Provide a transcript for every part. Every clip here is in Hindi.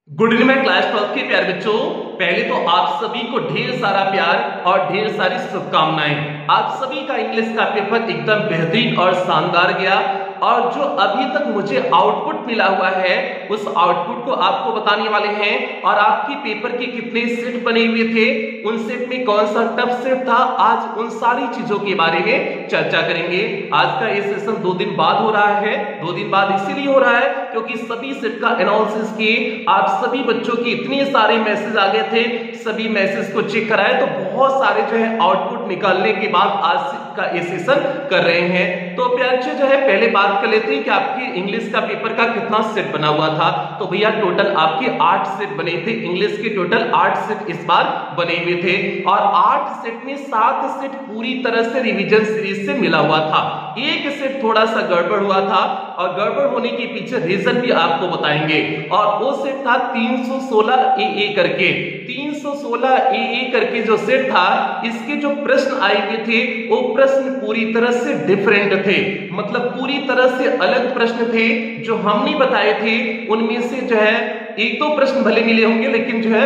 गुड इवनिंग माय क्लास 12 के प्यारे बच्चों। पहले तो आप सभी को ढेर सारा प्यार और ढेर सारी शुभकामनाएं। आप सभी का इंग्लिश का पेपर एकदम बेहतरीन और शानदार गया और जो अभी तक मुझे आउटपुट मिला हुआ है उस आउटपुट को आपको बताने वाले हैं। और आपके पेपर के कितने सेट बने हुए थे, उन सेट में कौन सा टफ सेट था, आज उन सारी चीजों के बारे में चर्चा करेंगे। आज का ये सेशन 2 दिन बाद हो रहा है। 2 दिन बाद इसीलिए हो रहा है क्योंकि सभी सेट का एनालिसिस किए, आप सभी बच्चों के इतने सारे मैसेज आ गए थे, सभी मैसेज को चेक कराए तो बहुत सारे जो है आउटपुट निकालने के बाद आज का ये सेशन कर रहे हैं। तो प्यारे जो है पहले बात कर लेते हैं कि आपके इंग्लिश का पेपर का कितना सेट बना हुआ था। तो भैया टोटल आपके 8 सेट बने थे। इंग्लिश के टोटल 8 सेट इस बार बने हुए थे और 8 सेट में 7 सेट पूरी तरह से रिवीजन सीरीज से मिला हुआ था। एक सेट थोड़ा सा गड़बड़ हुआ था और गड़बड़ होने के पीछे रीजन भी आपको बताएंगे। और वो सेट था 316 ए करके। 316 ए करके जो सेट था, इसके जो प्रश्न आए हुए थे वो प्रश्न पूरी तरह से डिफरेंट थे, मतलब पूरी तरह से अलग प्रश्न थे जो हमने बताए थे। उनमें से जो है 1-2 प्रश्न भले मिले होंगे, लेकिन जो है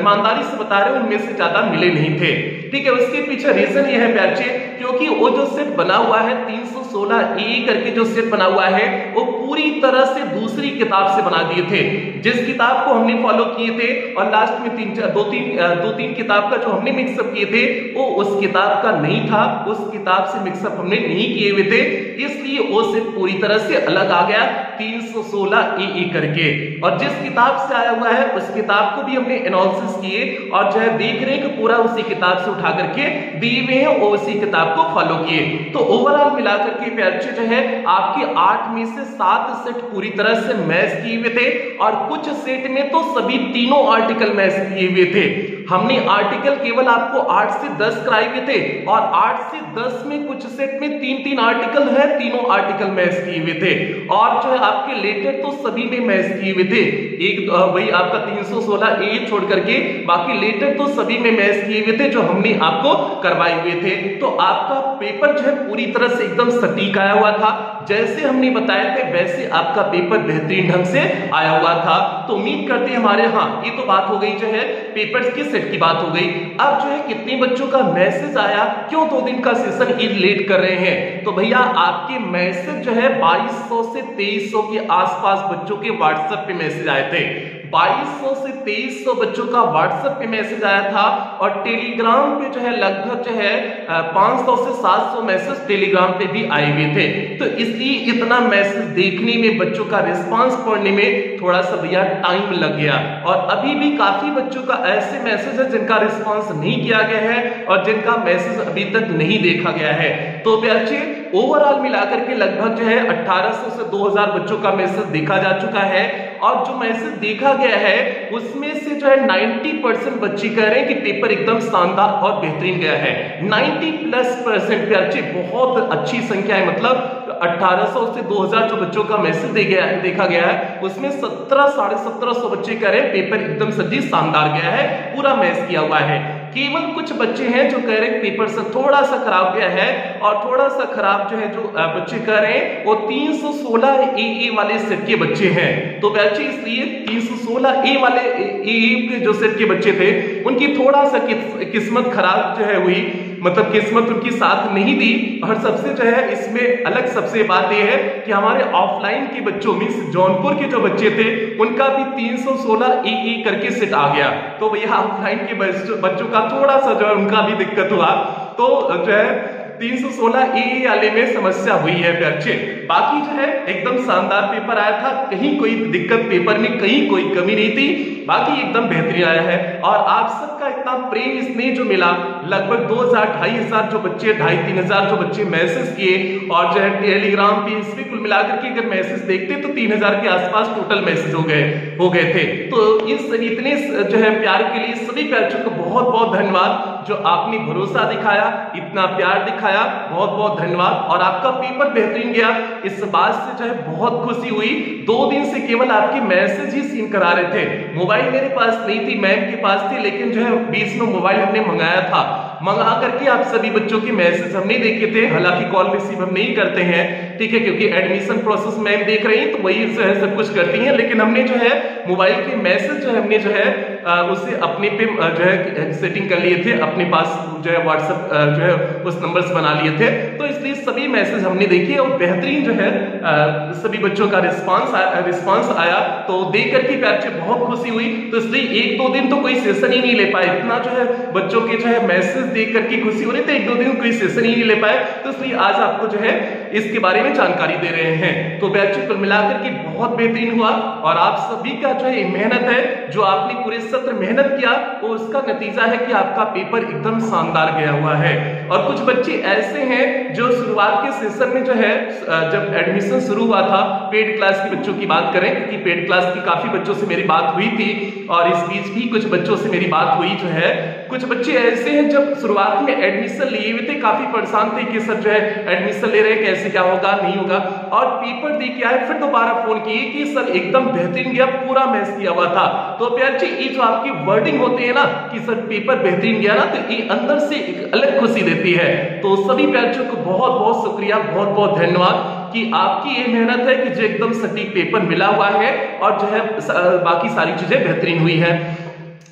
ईमानदारी से बता रहे हैं उनमें से ज्यादा मिले नहीं थे। ठीक है, उसके पीछे रीजन ये है प्यारे, क्योंकि वो जो सेट बना हुआ है 316 ए करके जो सेट बना हुआ है वो पूरी तरह से दूसरी किताब से बना दिए थे। जिस किताब को हमने फॉलो किए थे और लास्ट में 2-3 किताब का जो हमने मिक्सअप किए थे वो उस किताब का नहीं था, उस किताब से मिक्सअप हमने नहीं किए हुए थे, इसलिए वो सेट पूरी तरह से अलग आ गया 316 ए करके। और जिस किताब से आया हुआ है उस किताब को भी हमने एनालिसिस किए और जो है देख रहे हैं कि पूरा उसी किताब से उठा करके दिए हुए हैं, उसी किताब को फॉलो किए। तो ओवरऑल मिलाकर के प्यारे जो है आपके 8 में से 7 सेट पूरी तरह से मैच किए हुए थे और कुछ सेट में तो सभी तीनों आर्टिकल मैच किए हुए थे। हमने आर्टिकल केवल आपको 8 से 10 कराए हुए थे और 8 से 10 में कुछ सेट में 3-3 आर्टिकल है, तीनों आर्टिकल मैच किए हुए थे। और जो है आपके लेटेड तो सभी में मैच किए हुए थे, एक वही आपका 316 ए छोड़ करके बाकी लेटेड तो सभी में मैच किए हुए थे जो हमने आपको करवाए हुए थे। तो आपका पेपर जो है पूरी तरह से एकदम सटीक आया हुआ था, जैसे हमने बताए थे वैसे आपका पेपर बेहतरीन ढंग से आया हुआ था। तो उम्मीद करते हैं हमारे, हाँ ये तो बात हो गई जो है पेपर्स की सेट की बात हो गई। अब जो है कितने बच्चों का मैसेज आया, क्यों 2 दिन का सेशन लेट कर रहे हैं। तो भैया आपके मैसेज जो है 2200 से 2300 के आसपास बच्चों के व्हाट्सएप पे मैसेज आए थे। 2200 से 2300 बच्चों का व्हाट्सएप पे मैसेज आया था और टेलीग्राम पे जो है लगभग जो है 500 से 700 मैसेज टेलीग्राम पे भी आए हुए थे। तो इसलिए इतना मैसेज देखने में, बच्चों का रिस्पांस पढ़ने में थोड़ा सा भैया टाइम लग गया। और अभी भी काफी बच्चों का ऐसे मैसेज है जिनका रिस्पांस नहीं किया गया है और जिनका मैसेज अभी तक नहीं देखा गया है। तो बच्चे ओवरऑल मिलाकर के लगभग जो है 1800 से 2000 बच्चों का मैसेज देखा जा चुका है और जो मैसेज देखा गया है उसमें से जो है 90% बच्चे कह रहे हैं कि पेपर एकदम शानदार और बेहतरीन गया है। 90+% बच्चे, बहुत अच्छी संख्या है। मतलब 1800 से 2000 जो बच्चों का मैसेज देखा गया है उसमें 1700-1750 बच्चे कह रहे हैं पेपर एकदम सच्ची शानदार गया है, पूरा मैच किया हुआ है। केवल कुछ बच्चे हैं जो कह रहे हैं पेपर से थोड़ा सा खराब गया है और थोड़ा सा खराब जो है जो बच्चे कह रहे हैं वो 316 ए वाले सेट के बच्चे हैं। तो बच्चे इसलिए 316 ए वाले के जो सेट के बच्चे थे उनकी थोड़ा सा किस्मत खराब जो है हुई, मतलब किस्मत उनकी साथ नहीं दी। और सबसे जो है इसमें अलग सबसे बात यह है कि हमारे ऑफलाइन के बच्चों में जौनपुर के जो बच्चे थे उनका भी 316 ए करके सेट आ गया। तो भैया ऑफलाइन के बच्चों का थोड़ा सा जो है उनका भी दिक्कत हुआ। तो जो है 316 ए वाले में समस्या हुई है बच्चे। बाकी जो है एकदम शानदार पेपर आया था, कहीं कोई दिक्कत पेपर में कहीं कोई कमी नहीं थी, बाकी एकदम बेहतरीन आया है। और आप सबका इतना प्रेम स्नेह जो मिला, लगभग 2000-2500 जो बच्चे, 2500-3000 जो बच्चे मैसेज किए और जो है टेलीग्राम पे इस पे कुल मिलाकर के अगर मैसेज देखते तो 3000 के आसपास टोटल मैसेज हो गए थे। तो इस इतने जो है प्यार के लिए सभी प्यारों को बहुत बहुत धन्यवाद, जो आपने भरोसा दिखाया, इतना प्यार दिखाया, बहुत बहुत धन्यवाद। और आपका पेपर बेहतरीन गया, इस बात से जो है बहुत खुशी हुई। 2 दिन से केवल आपके मैसेज ही सीन करा रहे थे, मोबाइल मेरे पास नहीं थी, मैम के पास थी, लेकिन जो है 20 में मोबाइल हमने मंगाया था मंगा करके आप सभी बच्चों के मैसेज हमने देखे थे, हालांकि कॉल रिसीव हम नहीं करते हैं, ठीक है, क्योंकि एडमिशन प्रोसेस मैम देख रही हैं तो वही जो है सब कुछ करती हैं, लेकिन हमने जो है मोबाइल के मैसेज जो है हमने जो है उसे अपने पे जो है सेटिंग कर लिए थे, अपने पास जो है व्हाट्सएप जो है उस नंबर्स बना लिए थे, तो इसलिए सभी मैसेज हमने देखे और बेहतरीन जो है सभी बच्चों का रिस्पांस आया, तो देख करके प्यार से बहुत खुशी हुई। तो इसलिए एक दो दिन तो कोई सेशन ही नहीं ले पाए, इतना जो है बच्चों के जो है मैसेज देख करके खुशी हो रही थी, एक दो दिन कोई सेशन ही नहीं ले पाए, तो इसलिए आज आपको जो है इसके बारे में जानकारी दे रहे हैं। तो बैच कुल मिलाकर के बहुत बेहतरीन हुआ और आप सभी का जो है मेहनत है, जो आपने पूरे सत्र मेहनत किया, वो उसका नतीजा है कि आपका पेपर एकदम शानदार गया हुआ है। और कुछ बच्चे ऐसे हैं जो शुरुआत के सेशन में जो है जब एडमिशन शुरू हुआ था, पेड क्लास के बच्चों की बात करें, क्योंकि पेड क्लास की काफी बच्चों से मेरी बात हुई थी और इस बीच भी कुछ बच्चों से मेरी बात हुई जो है, कुछ बच्चे ऐसे हैं जब शुरुआत में एडमिशन लिए हुए थे, काफी परेशान थे कि सर जो है एडमिशन ले रहे हैं, कैसे क्या होगा नहीं होगा, और पेपर दे के आए, फिर दोबारा फोन किए कि सर एकदम बेहतरीन गया, पूरा मैच किया हुआ था। तो प्यार जी ये जो आपकी वर्डिंग होती है ना कि सर पेपर बेहतरीन गया ना, तो ये अंदर से एक अलग खुशी देती है। तो सभी प्यारों को बहुत बहुत शुक्रिया, बहुत बहुत धन्यवाद कि आपकी ये मेहनत है कि जो एकदम सटीक पेपर मिला हुआ है और जो है बाकी सारी चीजें बेहतरीन हुई है।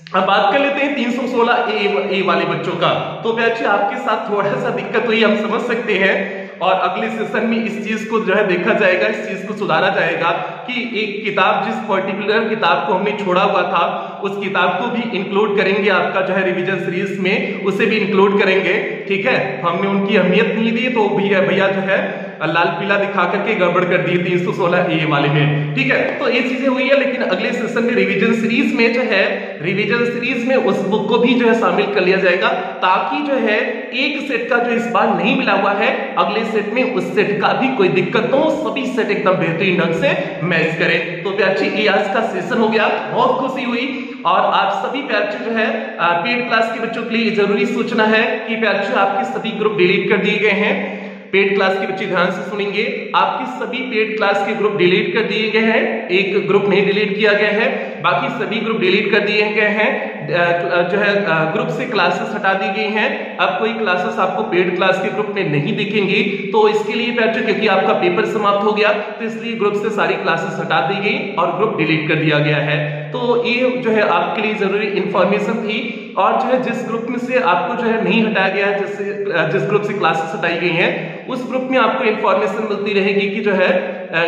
अब बात कर लेते हैं 316 ए वाले बच्चों का। तो बच्चे आपके साथ थोड़ा सा दिक्कत हुई, हम समझ सकते हैं, और अगले सेशन में इस चीज को जो है देखा जाएगा, इस चीज को सुधारा जाएगा कि एक किताब, जिस पर्टिकुलर किताब को हमने छोड़ा हुआ था, उस किताब को भी इंक्लूड करेंगे आपका जो है रिवीजन सीरीज में, उसे भी इंक्लूड करेंगे, ठीक है। हमने उनकी अहमियत नहीं दी तो भैया जो है लाल पीला दिखा करके गड़बड़ कर दी 316 ए वाले में, ठीक है। तो ये चीजें हुई है, लेकिन अगले सेशन में रिवीजन सीरीज में जो है, रिवीजन सीरीज में उस बुक को भी जो है शामिल कर लिया जाएगा, ताकि जो है एक सेट का जो इस बार नहीं मिला हुआ है, अगले सेट में उस सेट का भी कोई दिक्कत हो, सभी सेट एकदम बेहतरीन ढंग से मैच करें। तो प्यार जी आज का सेशन हो गया, बहुत खुशी हुई। और आप सभी प्यार जो है पेड क्लास के बच्चों के लिए जरूरी सूचना है कि प्यार आपके सभी ग्रुप डिलीट कर दिए गए हैं। पेड क्लास के बच्चे ध्यान से सुनेंगे, आपके सभी पेड क्लास के ग्रुप डिलीट कर दिए गए हैं, एक ग्रुप नहीं डिलीट किया गया है, बाकी सभी ग्रुप डिलीट कर दिए गए हैं। जो है ग्रुप से क्लासेस हटा दी गई हैं, अब कोई क्लासेस आपको पेड क्लास के ग्रुप में नहीं दिखेंगी। तो इसके लिए बच्चों क्योंकि आपका पेपर समाप्त हो गया, तो इसलिए ग्रुप से सारी क्लासेस हटा दी गई और ग्रुप डिलीट कर दिया गया है। तो ये जो है आपके लिए जरूरी इंफॉर्मेशन थी। और जो है जिस ग्रुप में से आपको जो है नहीं हटाया गया है, जिस ग्रुप से क्लासेस हटाई गई हैं, उस ग्रुप में आपको इंफॉर्मेशन मिलती रहेगी कि जो है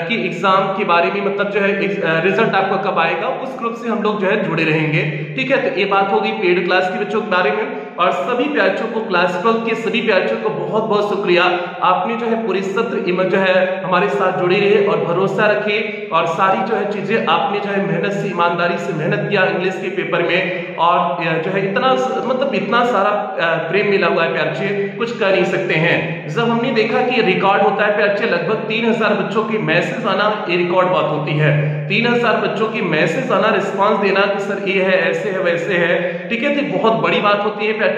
कि एग्जाम के बारे में, मतलब जो है रिजल्ट आपका कब आएगा, उस ग्रुप से हम लोग जो है जुड़े रहेंगे, ठीक है। तो ये बात होगी पेड क्लास के बच्चों के बारे में। और सभी प्यारों को, क्लास 12 के सभी प्यारों को बहुत बहुत शुक्रिया, आपने जो है पूरे सत्र जो है हमारे साथ जुड़े रहे और भरोसा रखे, और सारी जो है चीजें आपने जो है मेहनत से, ईमानदारी से मेहनत किया इंग्लिश के पेपर में, और जो है इतना मतलब इतना सारा प्रेम मिला हुआ है प्यारे, कुछ कर नहीं सकते हैं। जब हमने देखा कि रिकॉर्ड होता है प्यारे, लगभग 3000 बच्चों के मैसेज आना, ये रिकॉर्ड बात होती है, 3000 बच्चों की मैसेज आना, रिस्पांस देना कि सर ये है, ऐसे है, वैसे है, ठीक है। तो बहुत बड़ी बात होती है प्यारे।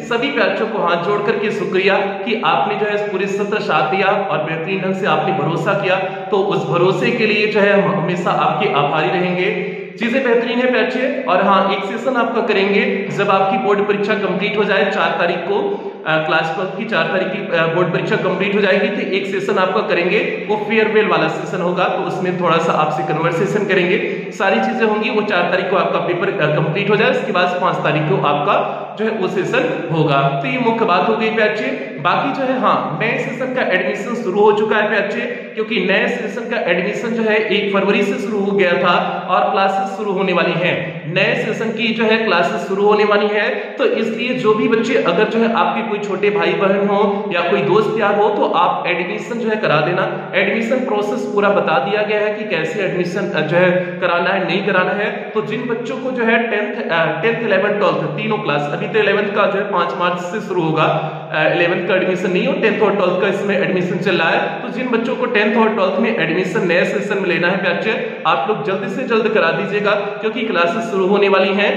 सभी प्यारों को हाथ जोड़ करके शुक्रिया कि आपने जो है पूरे सत्र साथ दिया और बेहतरीन ढंग से आपने भरोसा किया। तो उस भरोसे के लिए जो है हम हमेशा आपके आभारी रहेंगे। चीजें बेहतरीन है प्यारे। और हाँ, एक सेशन आपका करेंगे जब आपकी बोर्ड परीक्षा कंप्लीट हो जाए, 4 तारीख को क्लास 12 की 4 तारीख की बोर्ड परीक्षा कंप्लीट हो जाएगी, तो एक सेशन आपका करेंगे, वो फेयरवेल वाला सेशन होगा। तो उसमें थोड़ा सा आपसे कन्वर्सेशन करेंगे, सारी चीजें होंगी। वो 4 तारीख को आपका पेपर कंप्लीट हो जाए, उसके बाद 5 तारीख को आपका जो है वो सेशन होगा। तो ये मुख्य बात हो गई प्यारे। बाकी जो है हाँ, नए सेशन का एडमिशन शुरू हो चुका है प्यारे, क्योंकि नए सेशन का एडमिशन जो है 1 फरवरी से शुरू हो गया था और क्लासेस शुरू होने वाली हैं। नए सेशन की जो है क्लासेस शुरू होने वाली है, तो इसलिए जो भी बच्चे, अगर जो है आपके कोई छोटे भाई बहन हो या कोई दोस्त यार हो, तो आप एडमिशन जो है करा देना। एडमिशन प्रोसेस पूरा बता दिया गया है कि कैसे एडमिशन जो है कराना है, नहीं कराना है। तो जिन बच्चों को जो है 10th 11th 12th तीनों क्लास, अभी तो 11th का जो है 5 मार्च से शुरू होगा, 11th का एडमिशन नहीं हो, 10th और 12th का इसमें एडमिशन चल रहा है। तो जिन बच्चों को 10th और 12th में एडमिशन नए सेशन में लेना है प्यारे, आप लोग जल्दी से जल्द करा दीजिएगा, क्योंकि क्लासेस शुरू होने वाली हैं।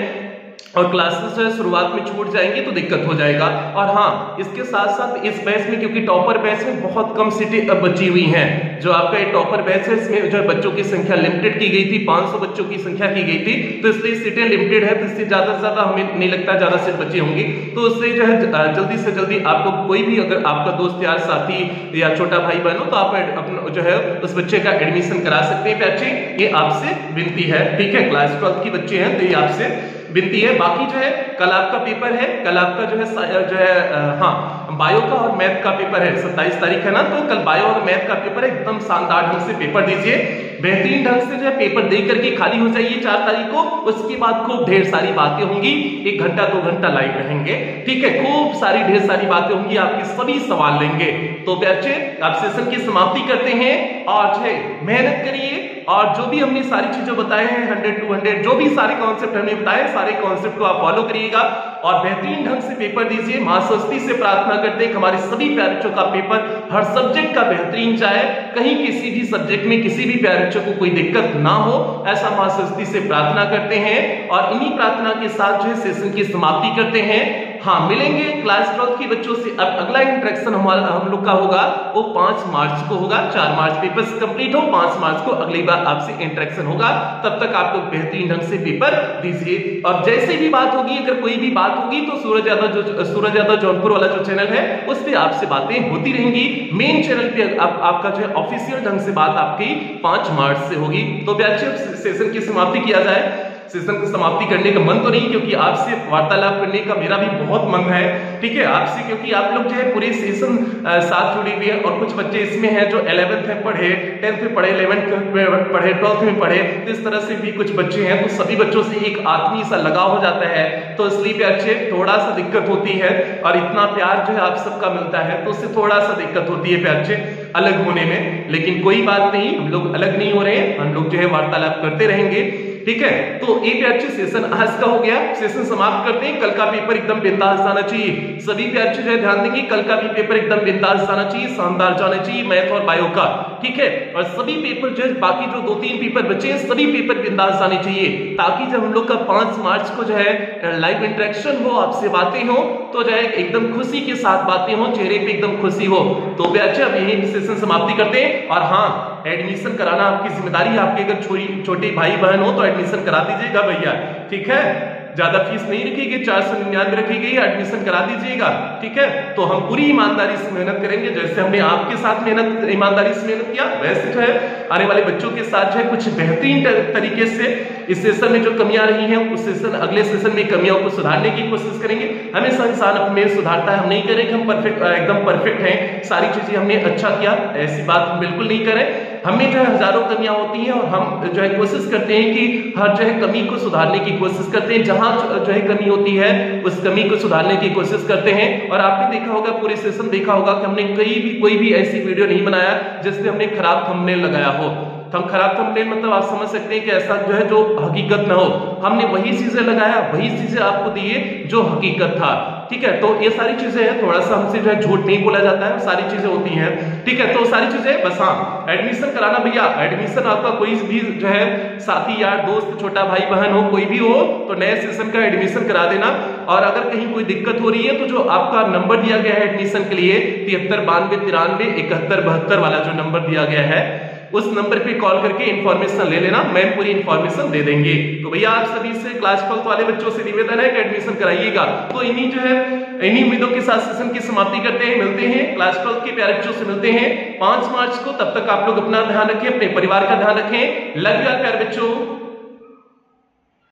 और क्लासेस जो है शुरुआत में छूट जाएंगी तो दिक्कत हो जाएगा। और हाँ, इसके साथ साथ इस बैच में, क्योंकि टॉपर बैच में बहुत कम सीटें अब बची हुई हैं, जो आपका ये टॉपर बैच है इसमें जो है बच्चों की संख्या लिमिटेड की गई थी, 500 बच्चों की संख्या की गई थी, तो इसलिए सीटें लिमिटेड है, तो इससे ज्यादा से ज्यादा हमें नहीं लगता ज्यादा सीट बची होंगी। तो उससे जो है जल्दी से जल्दी आपको कोई भी अगर आपका दोस्त यार साथी या छोटा भाई बहन हो तो आप अपना जो है उस बच्चे का एडमिशन करा सकते हैं बच्चे, ये आपसे विनती है, ठीक है। क्लास 12 की बच्चे हैं तो ये आपसे विनती है। बाकी जो है कल आपका पेपर है, कल आपका जो है हाँ बायो का और मैथ का पेपर है, 27 तारीख है ना, तो कल बायो और मैथ का पेपर है, एकदम शानदार ढंग से पेपर दीजिए, बेहतरीन ढंग से जो है पेपर दे करके खाली हो जाइए 4 तारीख को। उसके बाद खूब ढेर सारी बातें होंगी, 1 घंटा 2 घंटा लाइव रहेंगे, ठीक है, खूब सारी ढेर सारी बातें होंगी, आपके सभी सवाल लेंगे। तो बच्चे आप सेशन की समाप्ति करते हैं और जो है मेहनत करिए, और जो भी हमने सारी चीजें बताए हैं 100 to 100 जो भी सारे कॉन्सेप्ट हमने बताए, सारे कॉन्सेप्ट को आप फॉलो करिएगा और बेहतरीन ढंग से पेपर दीजिए। मां सरस्वती से प्रार्थना करते हैं कि हमारे सभी प्यारे बच्चों का पेपर हर सब्जेक्ट का बेहतरीन जाए, कहीं किसी भी सब्जेक्ट में किसी भी प्यारे बच्चों को कोई दिक्कत ना हो, ऐसा मां सरस्वती से प्रार्थना करते हैं। और इन्हीं प्रार्थना के साथ जो है सेशन की समाप्ति करते हैं। हाँ, मिलेंगे क्लास 12 के बच्चों से। अब अगला इंटरेक्शन हम लोग का होगा वो 5 मार्च को होगा, 4 मार्च पेपर्स कंप्लीट हो, 5 मार्च को अगली बार आपसे इंटरेक्शन होगा। तब तक आप लोग बेहतरीन ढंग से पेपर दीजिए, और जैसे भी बात होगी, अगर कोई भी बात होगी तो सूरज यादव जौनपुर वाला जो चैनल है उस पे आपसे बातें होती रहेंगी। मेन चैनल पे आपका जो है ऑफिशियल ढंग से बात आपकी 5 मार्च से होगी। तो बच्चों सेशन की समाप्ति किया जाए। सेशन की समाप्ति करने का मन तो नहीं, क्योंकि आपसे वार्तालाप करने का मेरा भी बहुत मन है, ठीक है, आपसे, क्योंकि आप लोग जो है पूरे सेशन साथ जुड़े हुए हैं, और कुछ बच्चे इसमें हैं जो 11th में पढ़े, 10th में पढ़े, 11th में पढ़े, 12th में पढ़े, तो इस तरह से भी कुछ बच्चे हैं, तो सभी बच्चों से एक आत्मीय सा लगाव हो जाता है, तो इसलिए भी अच्छे थोड़ा सा दिक्कत होती है, और इतना प्यार जो है आप सबका मिलता है तो उससे थोड़ा सा दिक्कत होती है प्यार से अलग होने में। लेकिन कोई बात नहीं, हम लोग अलग नहीं हो रहे हैं, हम लोग जो है वार्तालाप करते रहेंगे, ठीक है। तो एक अच्छे सेशन आज का हो गया, सेशन समाप्त करते हैं। कल का पेपर एकदम बिंदास जाना चाहिए, सभी अच्छे जो है ध्यान देंगे, कल का भी पेपर एकदम बिंदास जाना चाहिए, शानदार जाना चाहिए, मैथ और बायो का, ठीक है। और सभी पेपर जो है बाकी जो 2-3 पेपर बचे हैं सभी पेपर बिंदास जाने चाहिए, ताकि जब हम लोग का 5 मार्च को जो है लाइव इंटरेक्शन हो, आपसे बातें हो, तो जो है एकदम खुशी के साथ बातें हो, चेहरे पे एकदम खुशी हो। तो अच्छा अब यही सेशन समाप्ति करते हैं। और हाँ, एडमिशन कराना आपकी जिम्मेदारी है, आपके अगर छोटे भाई बहन हो तो एडमिशन करा दीजिएगा भैया, ठीक है, ज्यादा फीस नहीं रखी गई, 499 रखी गई, एडमिशन करा दीजिएगा, ठीक है। तो हम पूरी ईमानदारी से मेहनत करेंगे, जैसे हमने आपके साथ ईमानदारी से मेहनत किया, वैसे जो है आने वाले बच्चों के साथ जो है कुछ बेहतरीन तरीके से इस सेशन में जो कमियां रही हैं उस सेशन अगले सेशन में कमियों को सुधारने की कोशिश करेंगे। हमेशा इंसान अपने सुधारता है, हम नहीं करें कि हम एकदम परफेक्ट हैं, सारी चीजें हमने अच्छा किया, ऐसी बात हम बिल्कुल नहीं करें। हमें जो है हजारों कमियां होती हैं, और हम जो है कोशिश करते हैं कि हर जो है कमी को सुधारने की कोशिश करते हैं, जहां जो है कमी होती है उस कमी को सुधारने की कोशिश करते हैं। और आपने देखा होगा, पूरे सेशन देखा होगा कि हमने कोई भी ऐसी वीडियो नहीं बनाया जिसमें हमने खराब थंबनेल लगाया हो। हम खराब थंबनेल मतलब आप समझ सकते हैं कि ऐसा जो है जो हकीकत ना हो, हमने वही चीजें लगाया, वही चीजें आपको दिए जो हकीकत था, ठीक है। तो ये सारी चीजें हैं, थोड़ा सा हमसे जो है झूठ नहीं बोला जाता है, सारी चीजें होती हैं, ठीक है। तो सारी चीजें बस, हाँ, एडमिशन कराना भैया, एडमिशन आपका कोई भी जो है साथी यार दोस्त छोटा भाई बहन हो, कोई भी हो, तो नए सेशन का एडमिशन करा देना। और अगर कहीं कोई दिक्कत हो रही है तो जो आपका नंबर दिया गया है एडमिशन के लिए 73 92 93 71 72 वाला जो नंबर दिया गया है, उस नंबर पे कॉल करके इन्फॉर्मेशन ले लेना, मैम पूरी इन्फॉर्मेशन दे देंगे। तो भैया आप सभी से क्लास 12 वाले बच्चों से निवेदन है कि एडमिशन कराइएगा। तो इन्हीं उम्मीदों के साथ सेशन की समाप्ति करते हैं, मिलते हैं क्लास 12 के प्यारे बच्चों से मिलते हैं 5 मार्च को। तब तक आप लोग अपना ध्यान रखें, अपने परिवार का ध्यान रखें। लव यू ऑल प्यारे बच्चों।